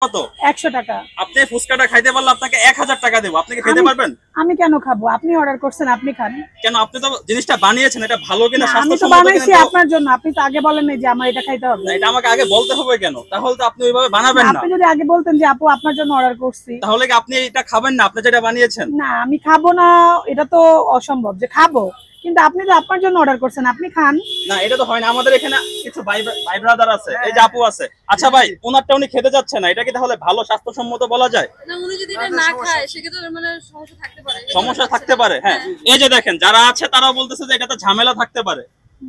কত? 100 টাকা। আপনি ফুচকাটা খাইতে পারলে আপনাকে 1000 টাকা দেব। আপনি কি খেতে পারবেন? আমি কেন খাবো? আপনি অর্ডার করছেন, আপনি খান। কেন? আপনি তো জিনিসটা বানিয়েছেন, এটা ভালো কিনা আমি তো স্বাস্থ্যসম্মত বানাইছি কিনা আপনার জন্য। আপনি তো আগে বলেন নাই যে আমার এটা খাইতে হবে। না, এটা আমাকে আগে বলতে হবে কেন? তাহলে তো আপনি ওইভাবে বানাবেন না। আপনি যদি আগে বলতেন যে আপু আপনার জন্য অর্ডার করছি, তাহলে কি আপনি এটা খাবেন না? আপনি যেটা বানিয়েছেন। না আমি খাবো না, এটা তো অসম্ভব যে খাবো। কিন্তু আপনি তো আপনার জন্য অর্ডার করছেন, আপনি খান। না, এটা তো হয় না। আমাদের এখানে কিছু ভাই ব্রাদার আছে, এই যে আপু আছে। আচ্ছা ভাই, ওনারটা উনি খেতে যাচ্ছে না, এটা কি তাহলে ভালো স্বাস্থ্যসম্মত বলা যায়? না, উনি যদি এটা না খায় সেক্ষেত্রে মানে সমস্যা থাকতে পারে। সমস্যা থাকতে পারে, হ্যাঁ। এই যে দেখেন, যারা আছে তারাও বলতেছে যে এটাতে ঝামেলা থাকতে পারে,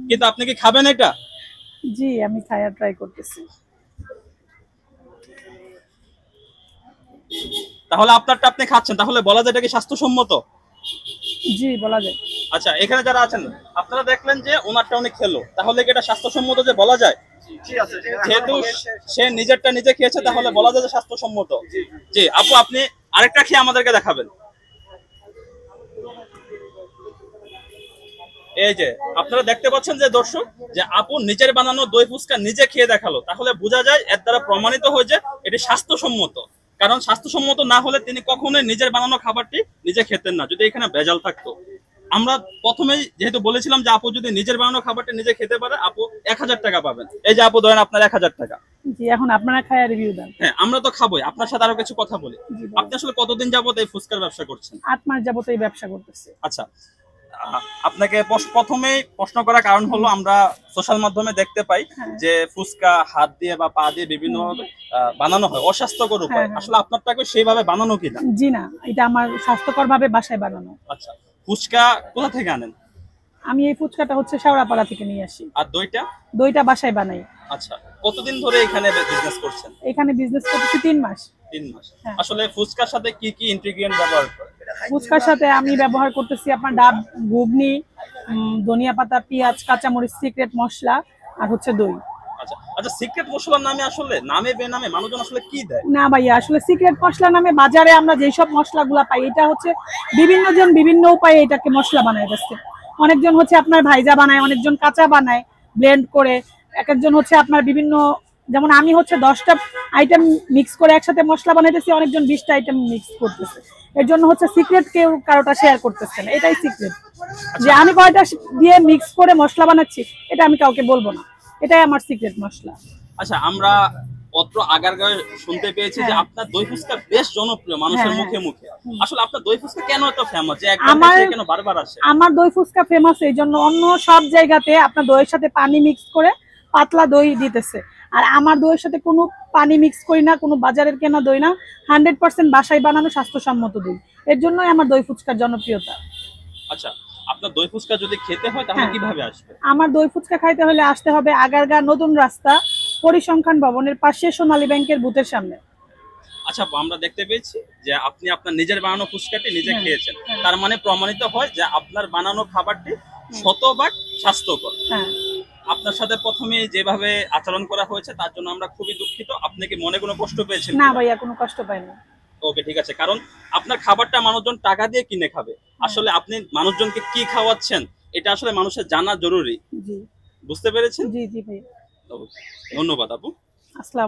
কিন্তু আপনি কি খাবেন এটা? জি, আমি খায়া ট্রাই করতেছি। তাহলে আপনারটা আপনি খাচ্ছেন, তাহলে বলা যায় এটা কি স্বাস্থ্যসম্মত? জি, বলা যায়। আচ্ছা, এখানে যারা আছেন আপনারা দেখলেন যে ওনারটা উনি খেলো, তাহলে কি এটা স্বাস্থ্যসম্মত যে বলা যায়? যেহেতু সে নিজেরটা নিজে খেয়েছে, তাহলে বলা যায় যে স্বাস্থ্যসম্মত। জি আপু, আপনি আরেকটা খেয়ে আমাদেরকে দেখাবেন। এই যে আপনারা দেখতে পাচ্ছেন যে দর্শক, যে আপু নিজের বানানো দই ফুচকা নিজে খেয়ে দেখালো, তাহলে বোঝা যায় এর দ্বারা প্রমাণিত হয় যে এটি স্বাস্থ্যসম্মত। কারণ স্বাস্থ্যসম্মত না হলে তিনি কখনোই নিজের বানানো খাবারটি নিজে খেতেন না, যদি এখানে ভেজাল থাকতো। আমরা প্রথমেই যেহেতু বলেছিলাম যে আপু যদি নিজের বানানো খাবারটা নিজে খেতে পারে, আপু 1000 টাকা পাবেন। এই যে আপু, ধরেন আপনার 1000 টাকা। জি, এখন আপনারা খায়া রিভিউ দেন। হ্যাঁ, আমরা তো খাবোই। আপনার সাথে আরো কিছু কথা বলি। আপনি আসলে কতদিন যাবত এই ফুচকার ব্যবসা করছেন? 8 মাস যাবত এই ব্যবসা করতেছি। আচ্ছা, আপনাকে প্রথমেই প্রশ্ন করার কারণ হলো, আমরা সোশ্যাল মাধ্যমে দেখতে পাই যে ফুচকা হাত দিয়ে বা পা দিয়ে বিভিন্ন ভাবে বানানো হয় অস্বাস্থ্যকর উপায়। আসলে আপনারটাকে সেইভাবে বানানো কিনা? জি না, এটা আমার স্বাস্থ্যকর ভাবে বাসায় বানানো। আচ্ছা, ফুচকা কোথা থেকে আনেন? আমি এই ফুচকাটা হচ্ছে শেওড়াপাড়া থেকে নিয়ে আসি। আর দইটা? দইটা বাসায় বানাই। আচ্ছা, কতদিন ধরে এখানে বিজনেস করছেন? এখানে বিজনেস করতেছি 3 মাস। 3 মাস। আসলে ফুচকার সাথে কি কি ইনগ্রেডিয়েন্ট ব্যবহার করেন? ফুচকার সাথে আমি ব্যবহার করতেছি আপনার ডাব, ঘুগনি, ধনিয়া পাতা, পেঁয়াজ, কাঁচামরিচ, সিক্রেট মশলা আর হচ্ছে দই। আচ্ছা আচ্ছা, সিক্রেট মশলার নামে আসলে নামে বেনামে মানুষজন আসলে কি দেয়? না ভাইয়া, আসলে সিক্রেট মশলা নামে বাজারে আমরা যেসব মশলাগুলা পাই, এটা হচ্ছে বিভিন্ন জন বিভিন্ন উপায়ে এটাকে মশলা বানায় যাচ্ছে। অনেকজন হচ্ছে আপনার ভাইজা বানায়, অনেকজন কাঁচা বানায় ব্লেন্ড করে। এক একজন হচ্ছে আপনার বিভিন্ন, যেমন আমি হচ্ছে 10টা আইটেম মিক্স করে একসাথে মশলা বানাইতেছি, অনেকজন 20টা আইটেম মিক্স করতেছে। এর জন্য হচ্ছে সিক্রেট কেউ কারোটা শেয়ার করতেছে না, এটাই সিক্রেট। যে আমি কয়টা দিয়ে মিক্স করে মশলা বানাচ্ছি এটা আমি কাউকে বলবো না, এটাই আমার সিক্রেট মশলা। আচ্ছা, আমরা অত্র আগারগাঁও শুনতে পেয়েছি যে আপনার দই ফুচকা বেশ জনপ্রিয় মানুষের মুখে মুখে। আসলে আপনার দই ফুচকা কেন এত ফেমাস, যে একবার খেয়ে কেন বারবার আসে? আমার দই ফুচকা ফেমাস এই জন্য, অন্য সব জায়গাতে আপনার দইয়ের সাথে পানি মিক্স করে পাতলা দই দিতেছে, আর আমার দইয়ের সাথে কোনো পানি মিক্স করি না, কোনো বাজারের কেনা দই না, 100% বাসায় বানানো স্বাস্থ্যসম্মত দই। এর জন্যই আমার দই ফুচকার জনপ্রিয়তা। আচ্ছা, আপনার দই ফুচকা যদি খেতে হয় তাহলে কিভাবে আসবে? আমার দই ফুচকা খাইতে হলে আসতে হবে আগারগাঁও নতুন রাস্তা, পরিসংখ্যান ভবনের পাশে সোনালী ব্যাংকের বুথের সামনে। আচ্ছা, আমরা দেখতে পেয়েছি যে আপনি আপনার নিজের বানানো ফুচকাটি নিজে খেয়েছেন, তার মানে প্রমাণিত হয় যে আপনার বানানো খাবারটি শতভাগ স্বাস্থ্যকর। আপনার সাথে প্রথমে যেভাবে আচরণ করা হয়েছে তার জন্য আমরা খুবই দুঃখিত। আপনি কি মনে কোনো কষ্ট পেয়েছেন? না ভাইয়া, কোনো কষ্ট পাইনি। ওকে, ঠিক আছে। কারণ আপনার খাবারটা মানুষজন টাকা দিয়ে কিনে খাবে, আসলে আপনি মানুষজনকে কি খাওয়াচ্ছেন এটা আসলে মানুষের জানা জরুরি। জি, বুঝতে পেরেছেন? জি জি ভাই, ধন্যবাদ আপু। আসসালাম।